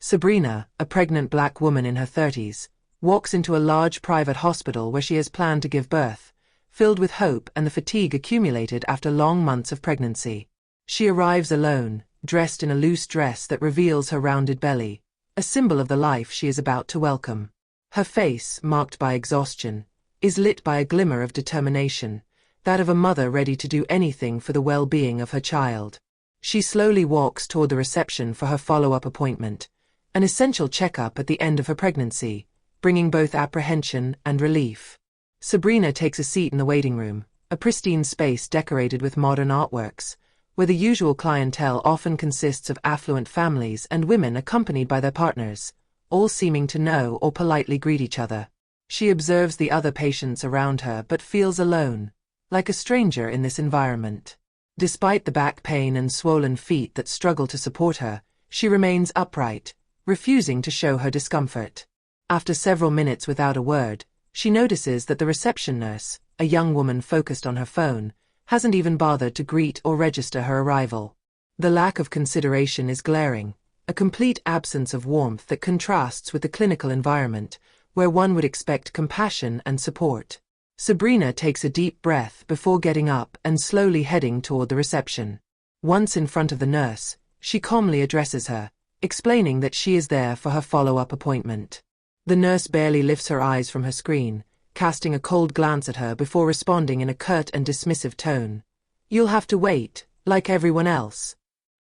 Sabrina, a pregnant black woman in her 30s, walks into a large private hospital where she has planned to give birth, filled with hope and the fatigue accumulated after long months of pregnancy. She arrives alone, dressed in a loose dress that reveals her rounded belly, a symbol of the life she is about to welcome. Her face, marked by exhaustion, is lit by a glimmer of determination, that of a mother ready to do anything for the well-being of her child. She slowly walks toward the reception for her follow-up appointment, an essential checkup at the end of her pregnancy, bringing both apprehension and relief. Sabrina takes a seat in the waiting room, a pristine space decorated with modern artworks, where the usual clientele often consists of affluent families and women accompanied by their partners, all seeming to know or politely greet each other. She observes the other patients around her but feels alone, like a stranger in this environment. Despite the back pain and swollen feet that struggle to support her, she remains upright, refusing to show her discomfort. After several minutes without a word, she notices that the reception nurse, a young woman focused on her phone, hasn't even bothered to greet or register her arrival. The lack of consideration is glaring, a complete absence of warmth that contrasts with the clinical environment, where one would expect compassion and support. Sabrina takes a deep breath before getting up and slowly heading toward the reception. Once in front of the nurse, she calmly addresses her, explaining that she is there for her follow-up appointment. The nurse barely lifts her eyes from her screen, casting a cold glance at her before responding in a curt and dismissive tone. "You'll have to wait, like everyone else."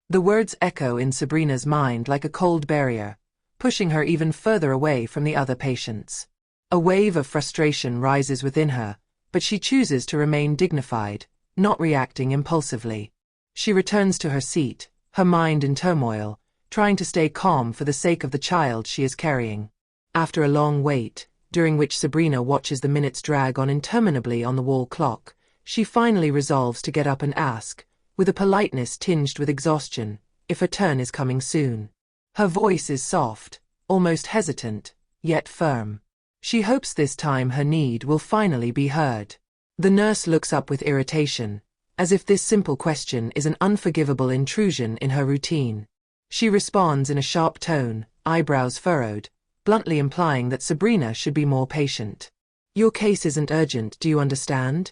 The words echo in Sabrina's mind like a cold barrier, pushing her even further away from the other patients. A wave of frustration rises within her, but she chooses to remain dignified, not reacting impulsively. She returns to her seat, her mind in turmoil, trying to stay calm for the sake of the child she is carrying. After a long wait, during which Sabrina watches the minutes drag on interminably on the wall clock, she finally resolves to get up and ask, with a politeness tinged with exhaustion, if her turn is coming soon. Her voice is soft, almost hesitant, yet firm. She hopes this time her need will finally be heard. The nurse looks up with irritation, as if this simple question is an unforgivable intrusion in her routine. She responds in a sharp tone, eyebrows furrowed, bluntly implying that Sabrina should be more patient. "Your case isn't urgent, do you understand?"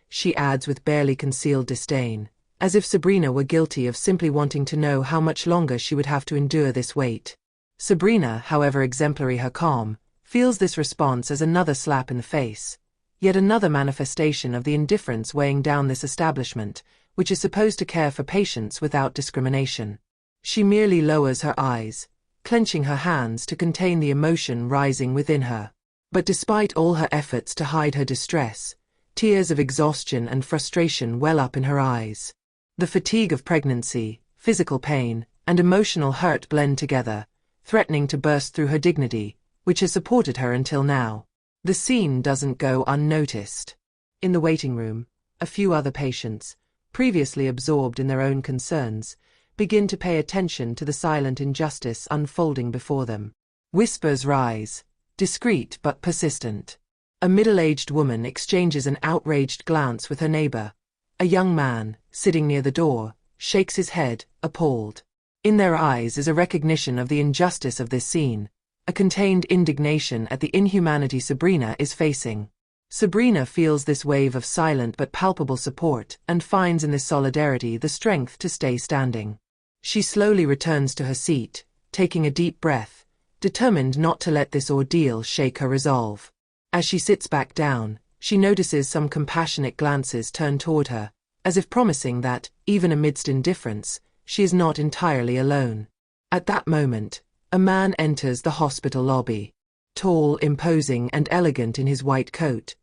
she adds with barely concealed disdain, as if Sabrina were guilty of simply wanting to know how much longer she would have to endure this wait. Sabrina, however exemplary her calm, feels this response as another slap in the face, yet another manifestation of the indifference weighing down this establishment, which is supposed to care for patients without discrimination. She merely lowers her eyes, clenching her hands to contain the emotion rising within her. But despite all her efforts to hide her distress, tears of exhaustion and frustration well up in her eyes. The fatigue of pregnancy, physical pain, and emotional hurt blend together, threatening to burst through her dignity, which has supported her until now. The scene doesn't go unnoticed. In the waiting room, a few other patients, previously absorbed in their own concerns, begin to pay attention to the silent injustice unfolding before them. Whispers rise, discreet but persistent. A middle-aged woman exchanges an outraged glance with her neighbor. A young man, sitting near the door, shakes his head, appalled. In their eyes is a recognition of the injustice of this scene, a contained indignation at the inhumanity Sabrina is facing. Sabrina feels this wave of silent but palpable support and finds in this solidarity the strength to stay standing. She slowly returns to her seat, taking a deep breath, determined not to let this ordeal shake her resolve. As she sits back down, she notices some compassionate glances turn toward her, as if promising that, even amidst indifference, she is not entirely alone. At that moment, a man enters the hospital lobby. Tall, imposing, and elegant in his white coat,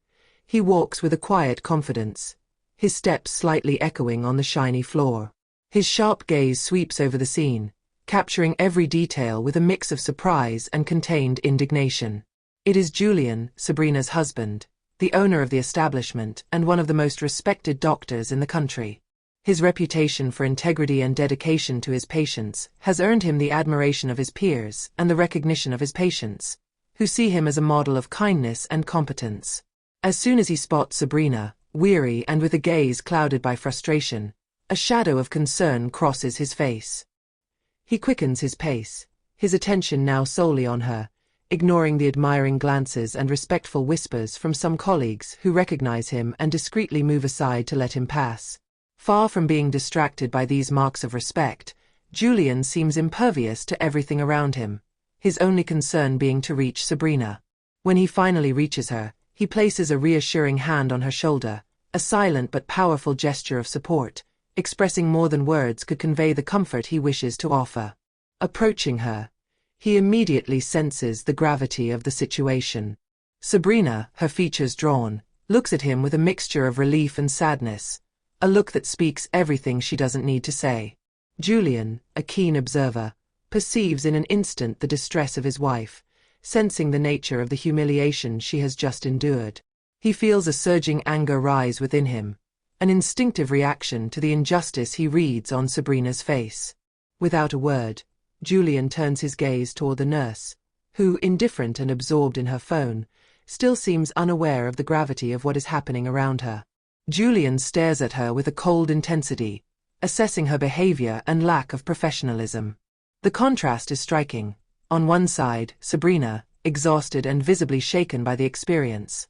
he walks with a quiet confidence, his steps slightly echoing on the shiny floor. His sharp gaze sweeps over the scene, capturing every detail with a mix of surprise and contained indignation. It is Julian, Sabrina's husband, the owner of the establishment and one of the most respected doctors in the country. His reputation for integrity and dedication to his patients has earned him the admiration of his peers and the recognition of his patients, who see him as a model of kindness and competence. As soon as he spots Sabrina, weary and with a gaze clouded by frustration, a shadow of concern crosses his face. He quickens his pace, his attention now solely on her, ignoring the admiring glances and respectful whispers from some colleagues who recognize him and discreetly move aside to let him pass. Far from being distracted by these marks of respect, Julian seems impervious to everything around him, his only concern being to reach Sabrina. When he finally reaches her, he places a reassuring hand on her shoulder, a silent but powerful gesture of support, expressing more than words could convey the comfort he wishes to offer. Approaching her, he immediately senses the gravity of the situation. Sabrina, her features drawn, looks at him with a mixture of relief and sadness, a look that speaks everything she doesn't need to say. Julian, a keen observer, perceives in an instant the distress of his wife, sensing the nature of the humiliation she has just endured. He feels a surging anger rise within him, an instinctive reaction to the injustice he reads on Sabrina's face. Without a word, Julian turns his gaze toward the nurse, who, indifferent and absorbed in her phone, still seems unaware of the gravity of what is happening around her. Julian stares at her with a cold intensity, assessing her behavior and lack of professionalism. The contrast is striking. On one side, Sabrina, exhausted and visibly shaken by the experience.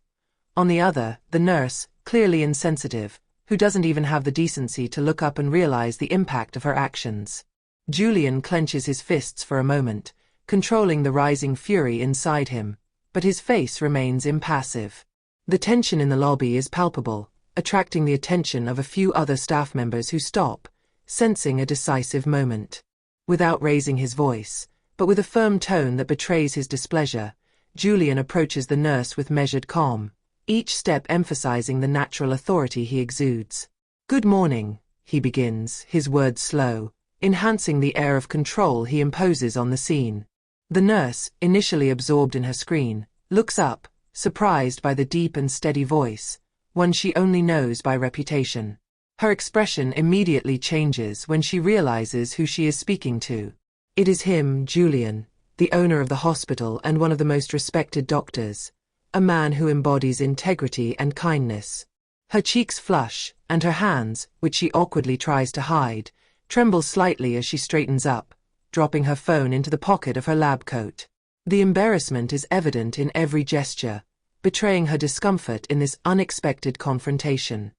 On the other, the nurse, clearly insensitive, who doesn't even have the decency to look up and realize the impact of her actions. Julian clenches his fists for a moment, controlling the rising fury inside him, but his face remains impassive. The tension in the lobby is palpable, attracting the attention of a few other staff members who stop, sensing a decisive moment. Without raising his voice, but with a firm tone that betrays his displeasure, Julian approaches the nurse with measured calm, each step emphasizing the natural authority he exudes. "Good morning," he begins, his words slow, enhancing the air of control he imposes on the scene. The nurse, initially absorbed in her screen, looks up, surprised by the deep and steady voice, one she only knows by reputation. Her expression immediately changes when she realizes who she is speaking to. It is him, Julian, the owner of the hospital and one of the most respected doctors, a man who embodies integrity and kindness. Her cheeks flush, and her hands, which she awkwardly tries to hide, tremble slightly as she straightens up, dropping her phone into the pocket of her lab coat. The embarrassment is evident in every gesture, betraying her discomfort in this unexpected confrontation.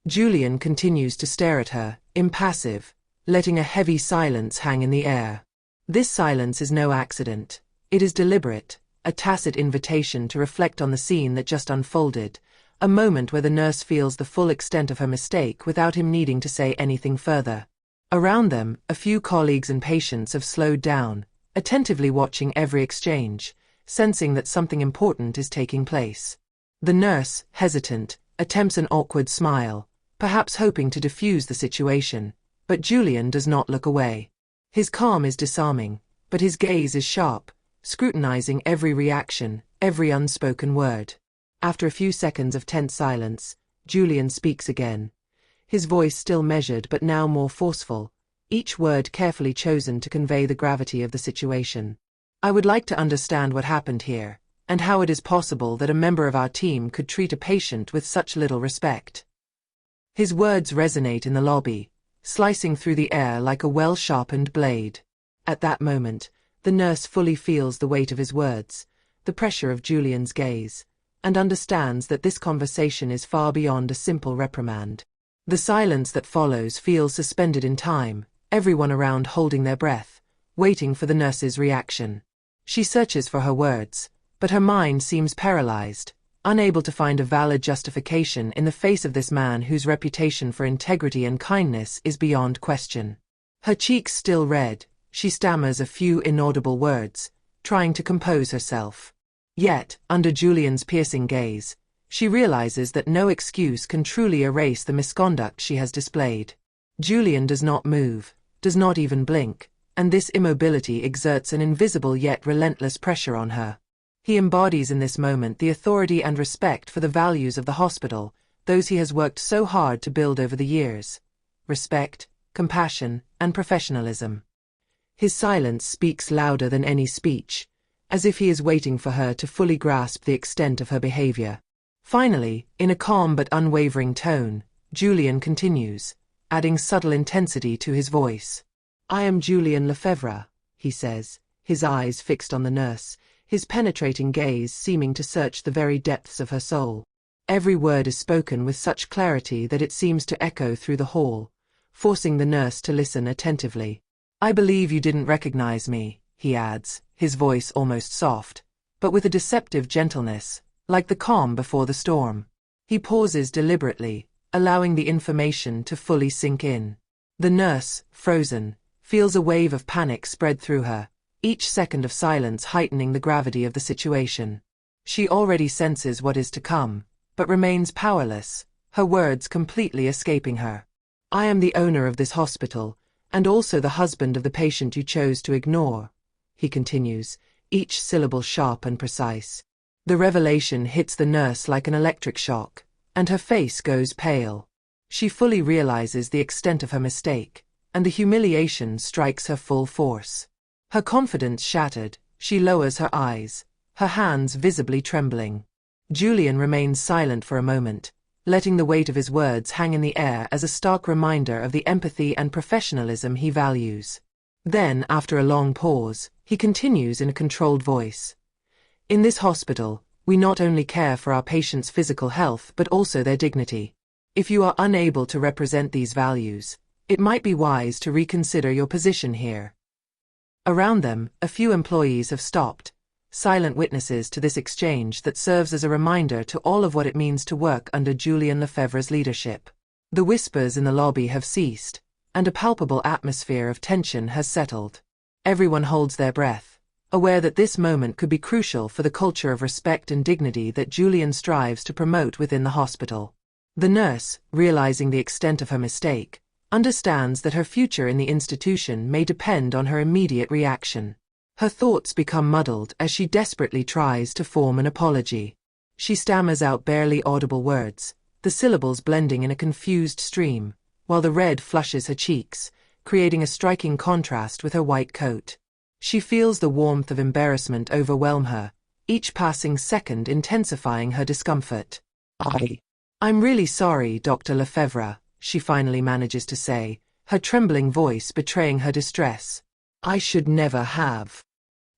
Julian continues to stare at her, impassive, letting a heavy silence hang in the air. This silence is no accident. It is deliberate, a tacit invitation to reflect on the scene that just unfolded, a moment where the nurse feels the full extent of her mistake without him needing to say anything further. Around them, a few colleagues and patients have slowed down, attentively watching every exchange, sensing that something important is taking place. The nurse, hesitant, attempts an awkward smile, perhaps hoping to diffuse the situation, but Julian does not look away. His calm is disarming, but his gaze is sharp, scrutinizing every reaction, every unspoken word. After a few seconds of tense silence, Julian speaks again, his voice still measured but now more forceful, each word carefully chosen to convey the gravity of the situation. "I would like to understand what happened here, and how it is possible that a member of our team could treat a patient with such little respect." His words resonate in the lobby, slicing through the air like a well-sharpened blade. At that moment, the nurse fully feels the weight of his words, the pressure of Julian's gaze, and understands that this conversation is far beyond a simple reprimand. The silence that follows feels suspended in time, everyone around holding their breath, waiting for the nurse's reaction. She searches for her words, but her mind seems paralyzed, unable to find a valid justification in the face of this man whose reputation for integrity and kindness is beyond question. Her cheeks still red, she stammers a few inaudible words, trying to compose herself. Yet, under Julian's piercing gaze, she realizes that no excuse can truly erase the misconduct she has displayed. Julian does not move, does not even blink, and this immobility exerts an invisible yet relentless pressure on her. He embodies in this moment the authority and respect for the values of the hospital, those he has worked so hard to build over the years. Respect, compassion, and professionalism. His silence speaks louder than any speech, as if he is waiting for her to fully grasp the extent of her behavior. Finally, in a calm but unwavering tone, Julian continues, adding subtle intensity to his voice. "I am Julian Lefebvre," he says, his eyes fixed on the nurse, his penetrating gaze seeming to search the very depths of her soul. Every word is spoken with such clarity that it seems to echo through the hall, forcing the nurse to listen attentively. "I believe you didn't recognize me," he adds, his voice almost soft, but with a deceptive gentleness, like the calm before the storm. He pauses deliberately, allowing the information to fully sink in. The nurse, frozen, feels a wave of panic spread through her, each second of silence heightening the gravity of the situation. She already senses what is to come, but remains powerless, her words completely escaping her. "I am the owner of this hospital, and also the husband of the patient you chose to ignore," he continues, each syllable sharp and precise. The revelation hits the nurse like an electric shock, and her face goes pale. She fully realizes the extent of her mistake, and the humiliation strikes her full force. Her confidence shattered, she lowers her eyes, her hands visibly trembling. Julian remains silent for a moment, letting the weight of his words hang in the air as a stark reminder of the empathy and professionalism he values. Then, after a long pause, he continues in a controlled voice. "In this hospital, we not only care for our patients' physical health but also their dignity. If you are unable to represent these values, it might be wise to reconsider your position here." Around them, a few employees have stopped, silent witnesses to this exchange that serves as a reminder to all of what it means to work under Julian Lefebvre's leadership. The whispers in the lobby have ceased, and a palpable atmosphere of tension has settled. Everyone holds their breath, aware that this moment could be crucial for the culture of respect and dignity that Julian strives to promote within the hospital. The nurse, realizing the extent of her mistake, understands that her future in the institution may depend on her immediate reaction. Her thoughts become muddled as she desperately tries to form an apology. She stammers out barely audible words, the syllables blending in a confused stream, while the red flushes her cheeks, creating a striking contrast with her white coat. She feels the warmth of embarrassment overwhelm her, each passing second intensifying her discomfort. "I'm really sorry, Dr. Lefebvre," she finally manages to say, her trembling voice betraying her distress. "I should never have."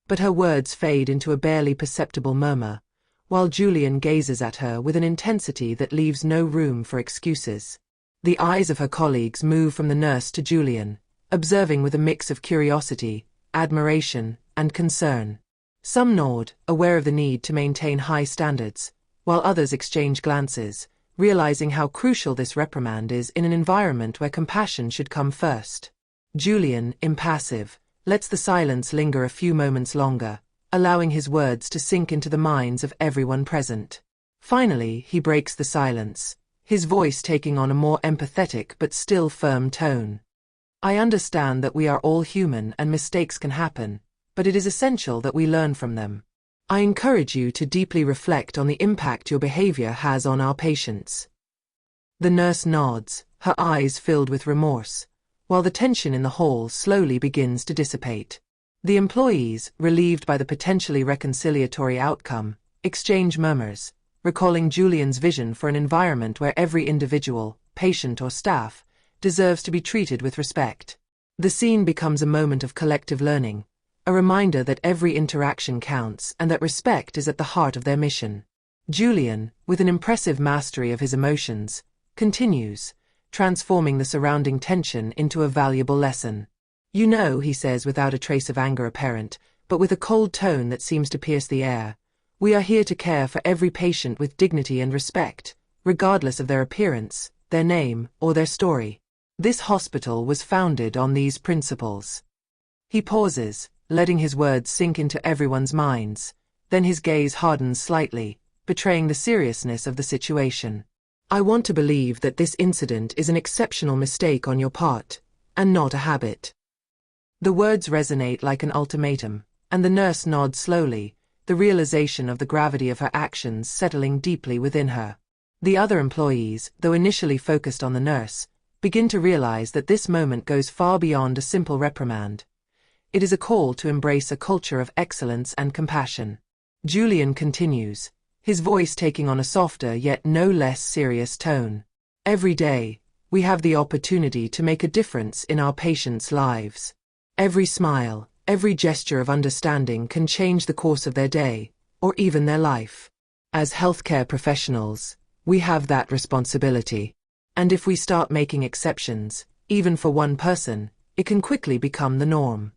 But her words fade into a barely perceptible murmur, while Julian gazes at her with an intensity that leaves no room for excuses. The eyes of her colleagues move from the nurse to Julian, observing with a mix of curiosity, admiration, and concern. Some nod, aware of the need to maintain high standards, while others exchange glances, realizing how crucial this reprimand is in an environment where compassion should come first. Julian, impassive, lets the silence linger a few moments longer, allowing his words to sink into the minds of everyone present. Finally, he breaks the silence, his voice taking on a more empathetic but still firm tone. "I understand that we are all human and mistakes can happen, but it is essential that we learn from them. I encourage you to deeply reflect on the impact your behavior has on our patients." The nurse nods, her eyes filled with remorse, while the tension in the hall slowly begins to dissipate. The employees, relieved by the potentially reconciliatory outcome, exchange murmurs, recalling Julian's vision for an environment where every individual, patient or staff, deserves to be treated with respect. The scene becomes a moment of collective learning, a reminder that every interaction counts and that respect is at the heart of their mission. Julian, with an impressive mastery of his emotions, continues, transforming the surrounding tension into a valuable lesson. "You know," he says without a trace of anger apparent, but with a cold tone that seems to pierce the air, "we are here to care for every patient with dignity and respect, regardless of their appearance, their name, or their story. This hospital was founded on these principles." He pauses, letting his words sink into everyone's minds, then his gaze hardens slightly, betraying the seriousness of the situation. "I want to believe that this incident is an exceptional mistake on your part, and not a habit." The words resonate like an ultimatum, and the nurse nods slowly, the realization of the gravity of her actions settling deeply within her. The other employees, though initially focused on the nurse, begin to realize that this moment goes far beyond a simple reprimand. It is a call to embrace a culture of excellence and compassion. Julian continues, his voice taking on a softer yet no less serious tone. "Every day, we have the opportunity to make a difference in our patients' lives. Every smile, Every gesture of understanding can change the course of their day, or even their life. As healthcare professionals, we have that responsibility. And if we start making exceptions, even for one person, it can quickly become the norm.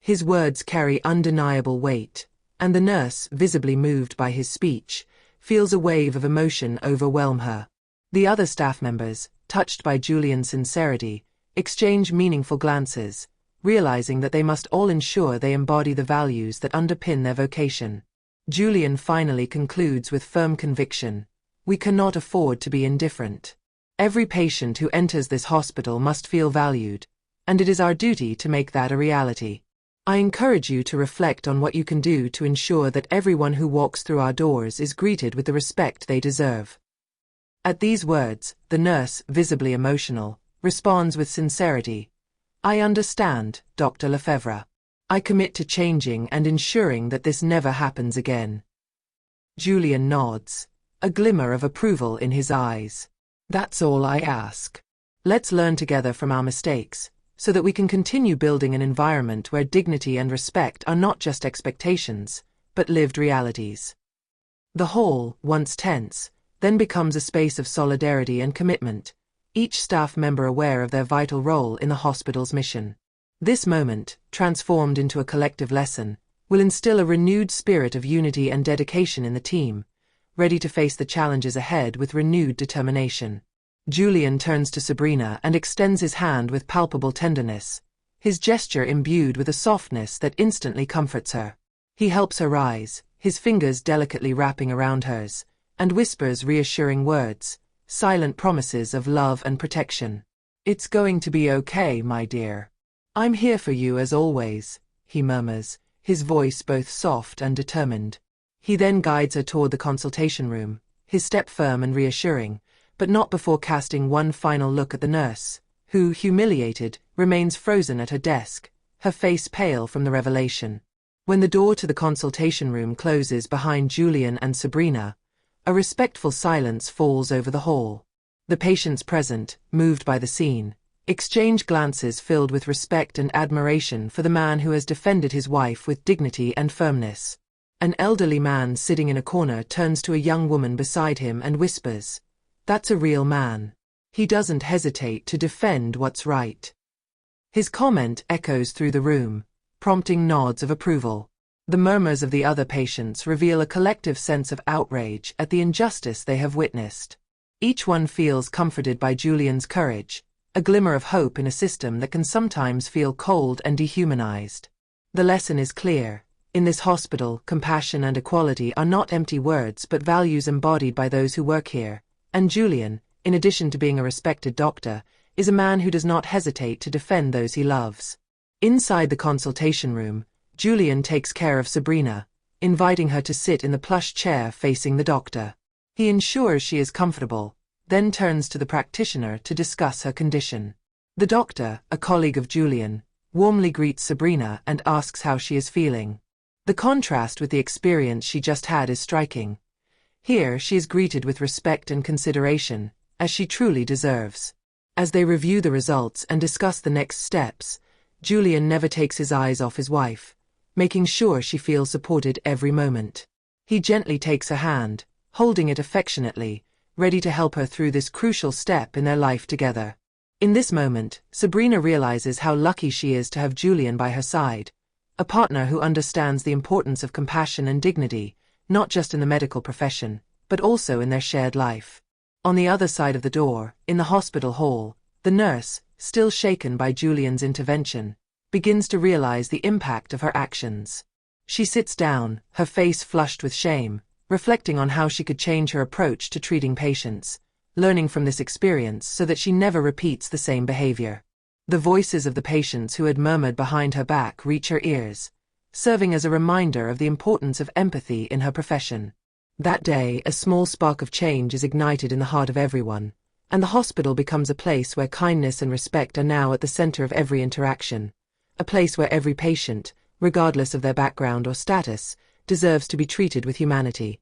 His words carry undeniable weight, and the nurse, visibly moved by his speech, feels a wave of emotion overwhelm her. The other staff members, touched by Julian's sincerity, exchange meaningful glances, realizing that they must all ensure they embody the values that underpin their vocation. Julian finally concludes with firm conviction, "We cannot afford to be indifferent. Every patient who enters this hospital must feel valued, and it is our duty to make that a reality. I encourage you to reflect on what you can do to ensure that everyone who walks through our doors is greeted with the respect they deserve." At these words, the nurse, visibly emotional, responds with sincerity, "I understand, Dr. Lefebvre. I commit to changing and ensuring that this never happens again." Julian nods, a glimmer of approval in his eyes. "That's all I ask. Let's learn together from our mistakes, so that we can continue building an environment where dignity and respect are not just expectations, but lived realities." The hall, once tense, then becomes a space of solidarity and commitment, each staff member aware of their vital role in the hospital's mission. This moment, transformed into a collective lesson, will instill a renewed spirit of unity and dedication in the team, ready to face the challenges ahead with renewed determination. Julian turns to Sabrina and extends his hand with palpable tenderness, his gesture imbued with a softness that instantly comforts her. He helps her rise, his fingers delicately wrapping around hers, and whispers reassuring words, silent promises of love and protection. "It's going to be okay, my dear. I'm here for you as always," he murmurs, his voice both soft and determined. He then guides her toward the consultation room, his step firm and reassuring, but not before casting one final look at the nurse, who, humiliated, remains frozen at her desk, her face pale from the revelation. When the door to the consultation room closes behind Julian and Sabrina, a respectful silence falls over the hall. The patients present, moved by the scene, exchange glances filled with respect and admiration for the man who has defended his wife with dignity and firmness. An elderly man sitting in a corner turns to a young woman beside him and whispers, "That's a real man. He doesn't hesitate to defend what's right." His comment echoes through the room, prompting nods of approval. The murmurs of the other patients reveal a collective sense of outrage at the injustice they have witnessed. Each one feels comforted by Julian's courage, a glimmer of hope in a system that can sometimes feel cold and dehumanized. The lesson is clear. In this hospital, compassion and equality are not empty words but values embodied by those who work here, and Julian, in addition to being a respected doctor, is a man who does not hesitate to defend those he loves. Inside the consultation room, Julian takes care of Sabrina, inviting her to sit in the plush chair facing the doctor. He ensures she is comfortable, then turns to the practitioner to discuss her condition. The doctor, a colleague of Julian, warmly greets Sabrina and asks how she is feeling. The contrast with the experience she just had is striking. Here she is greeted with respect and consideration, as she truly deserves. As they review the results and discuss the next steps, Julian never takes his eyes off his wife, making sure she feels supported every moment. He gently takes her hand, holding it affectionately, ready to help her through this crucial step in their life together. In this moment, Sabrina realizes how lucky she is to have Julian by her side, a partner who understands the importance of compassion and dignity, not just in the medical profession, but also in their shared life. On the other side of the door, in the hospital hall, the nurse, still shaken by Julian's intervention, begins to realize the impact of her actions. She sits down, her face flushed with shame, reflecting on how she could change her approach to treating patients, learning from this experience so that she never repeats the same behavior. The voices of the patients who had murmured behind her back reach her ears, serving as a reminder of the importance of empathy in her profession. That day, a small spark of change is ignited in the heart of everyone, and the hospital becomes a place where kindness and respect are now at the center of every interaction, a place where every patient, regardless of their background or status, deserves to be treated with humanity.